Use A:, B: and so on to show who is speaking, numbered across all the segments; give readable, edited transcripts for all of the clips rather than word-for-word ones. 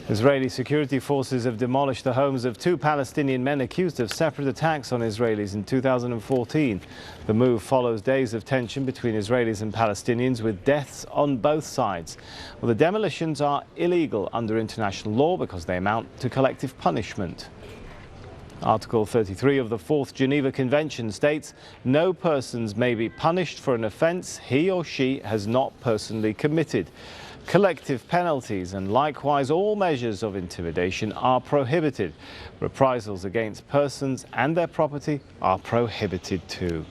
A: Israeli security forces have demolished the homes of two Palestinian men accused of separate attacks on Israelis in 2014. The move follows days of tension between Israelis and Palestinians, with deaths on both sides. Well, the demolitions are illegal under international law because they amount to collective punishment. Article 33 of the Fourth Geneva Convention states no persons may be punished for an offence he or she has not personally committed. Collective penalties and likewise all measures of intimidation are prohibited. Reprisals against persons and their property are prohibited too.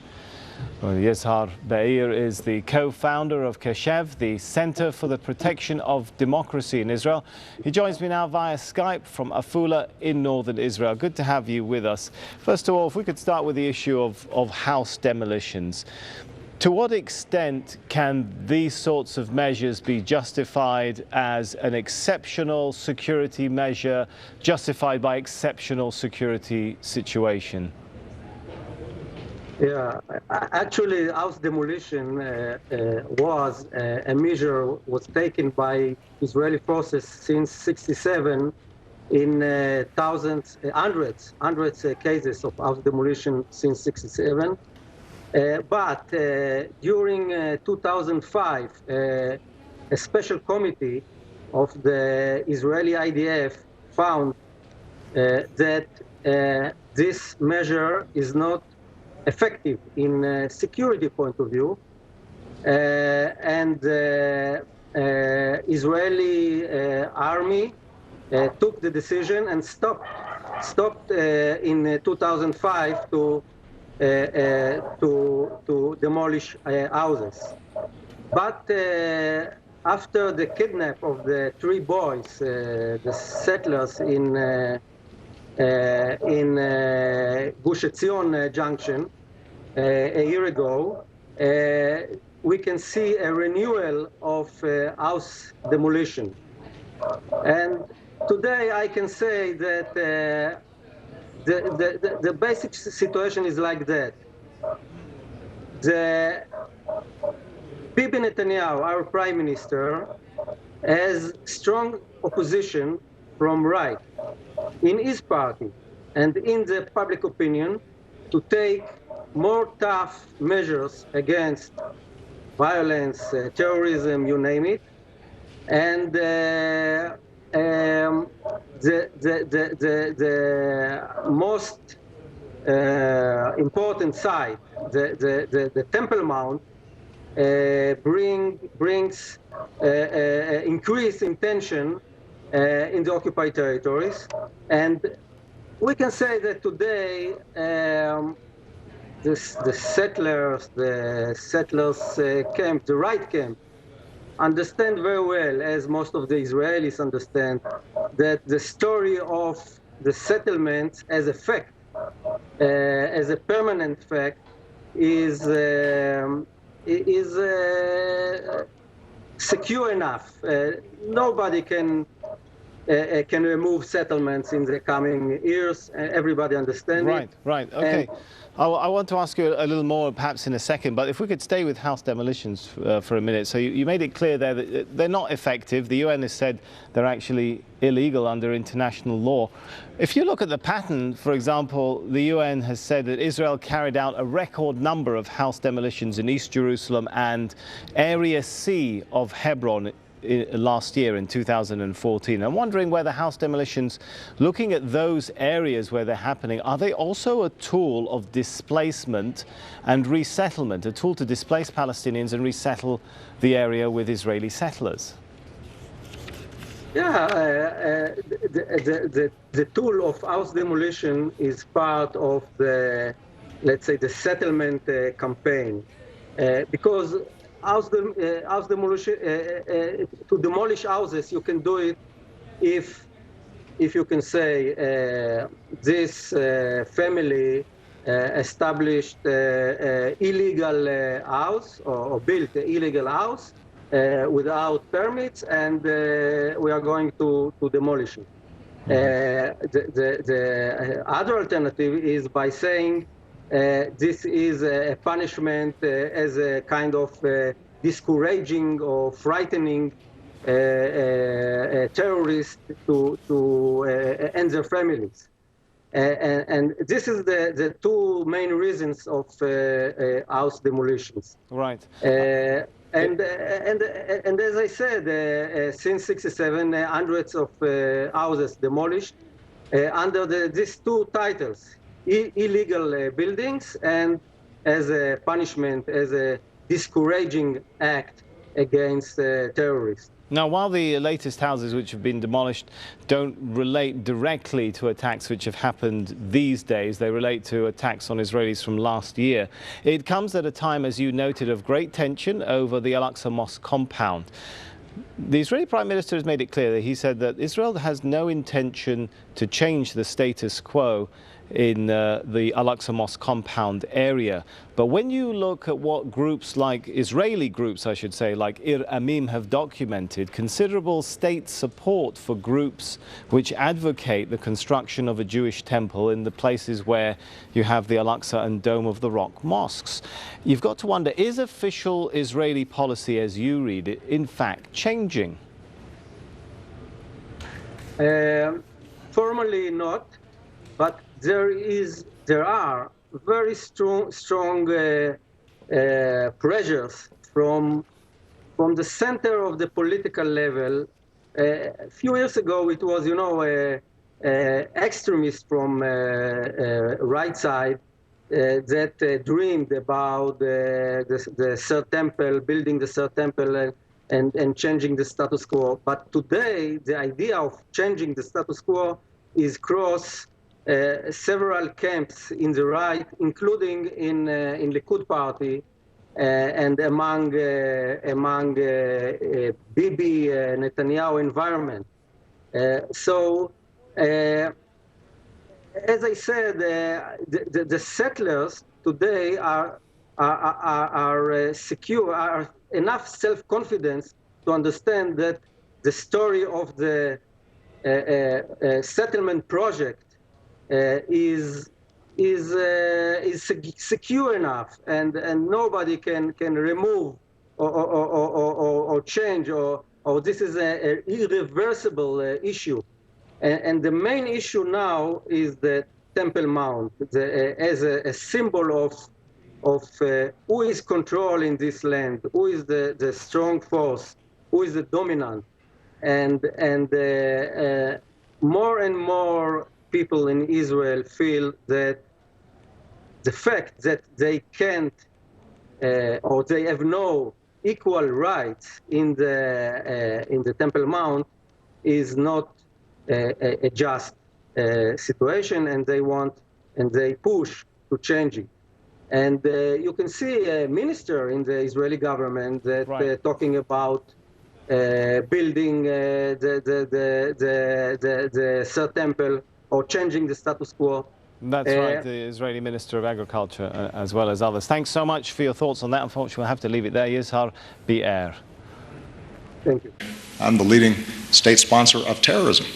A: Well, Yezhar Be'ir is the co-founder of Keshev, the Center for the Protection of Democracy in Israel. He joins me now via Skype from Afula in northern Israel. Good to have you with us. First of all, if we could start with the issue of house demolitions. To what extent can these sorts of measures be justified as an exceptional security measure, justified by exceptional security situation?
B: Yeah, actually, house demolition was a measure was taken by Israeli forces since '67 in hundreds cases of house demolition since '67. But during 2005, a special committee of the Israeli IDF found that this measure is not effective in a security point of view, and Israeli army took the decision and stopped in 2005 to demolish houses. But after the kidnap of the three boys, the settlers in Gush Etzion junction a year ago, we can see a renewal of house demolition. And today I can say that the basic situation is like that. The Bibi Netanyahu, our prime minister, has strong opposition from right in his party and in the public opinion to take more tough measures against violence, terrorism, you name it. And the most important side, the Temple Mount, brings increase in tension in the occupied territories. And we can say that today the settlers camp, the right camp, understand very well, as most of the Israelis understand, that the story of the settlement as a fact, as a permanent fact, is secure enough. Nobody can remove settlements in the coming years. Everybody understands it.
A: Right, okay. I want to ask you a little more perhaps in a second, but if we could stay with house demolitions for a minute. So you made it clear there that they're not effective. The UN has said they're actually illegal under international law. If you look at the pattern, for example, the UN has said that Israel carried out a record number of house demolitions in East Jerusalem and Area C of Hebron last year in 2014. I'm wondering whether house demolitions, looking at those areas where they're happening, are they also a tool of displacement and resettlement, a tool to displace Palestinians and resettle the area with Israeli settlers?
B: Yeah, the tool of house demolition is part of the, let's say, the settlement campaign, because house demolition, to demolish houses, you can do it if you can say this family established illegal house or built an illegal house without permits, and we are going to demolish it. The other alternative is by saying this is a punishment as a kind of discouraging or frightening terrorists and their families. And this is the two main reasons of house demolitions.
A: Right.
B: And as I said, since '67, hundreds of houses demolished under these two titles: illegal buildings and as a punishment, as a discouraging act against terrorists.
A: Now, while the latest houses which have been demolished don't relate directly to attacks which have happened these days, they relate to attacks on Israelis from last year. It comes at a time, as you noted, of great tension over the Al-Aqsa Mosque compound. The Israeli Prime Minister has made it clear that he said that Israel has no intention to change the status quo in the Al-Aqsa Mosque compound area. But when you look at what groups like, Israeli groups I should say, like Ir Amim have documented, considerable state support for groups which advocate the construction of a Jewish temple in the places where you have the Al-Aqsa and Dome of the Rock mosques. You've got to wonder, is official Israeli policy, as you read it, in fact changing?
B: Formally not, but there are very strong pressures from the center of the political level. A few years ago, it was, extremists from right side that dreamed about the Third Temple, building the Third Temple, and changing the status quo. But today, the idea of changing the status quo is cross several camps in the right, including in Likud party and among Bibi Netanyahu environment. So, as I said, the settlers today are secure, are enough self-confidence to understand that the story of the settlement project is secure enough, and nobody can remove or change, or this is an irreversible issue. And the main issue now is the Temple Mount as a symbol of who is controlling this land, who is the strong force, who is the dominant, and more and more people in Israel feel that the fact that they can't or they have no equal rights in the Temple Mount is not a just situation, and they push to change it. And you can see a minister in the Israeli government that
A: right.
B: Talking about building the Third Temple or changing the status quo.
A: That's right, the Israeli Minister of Agriculture, as well as others. Thanks so much for your thoughts on that. Unfortunately, we'll have to leave it there. Yizhar Bi'er.
B: Thank you.
C: I'm the leading state sponsor of terrorism.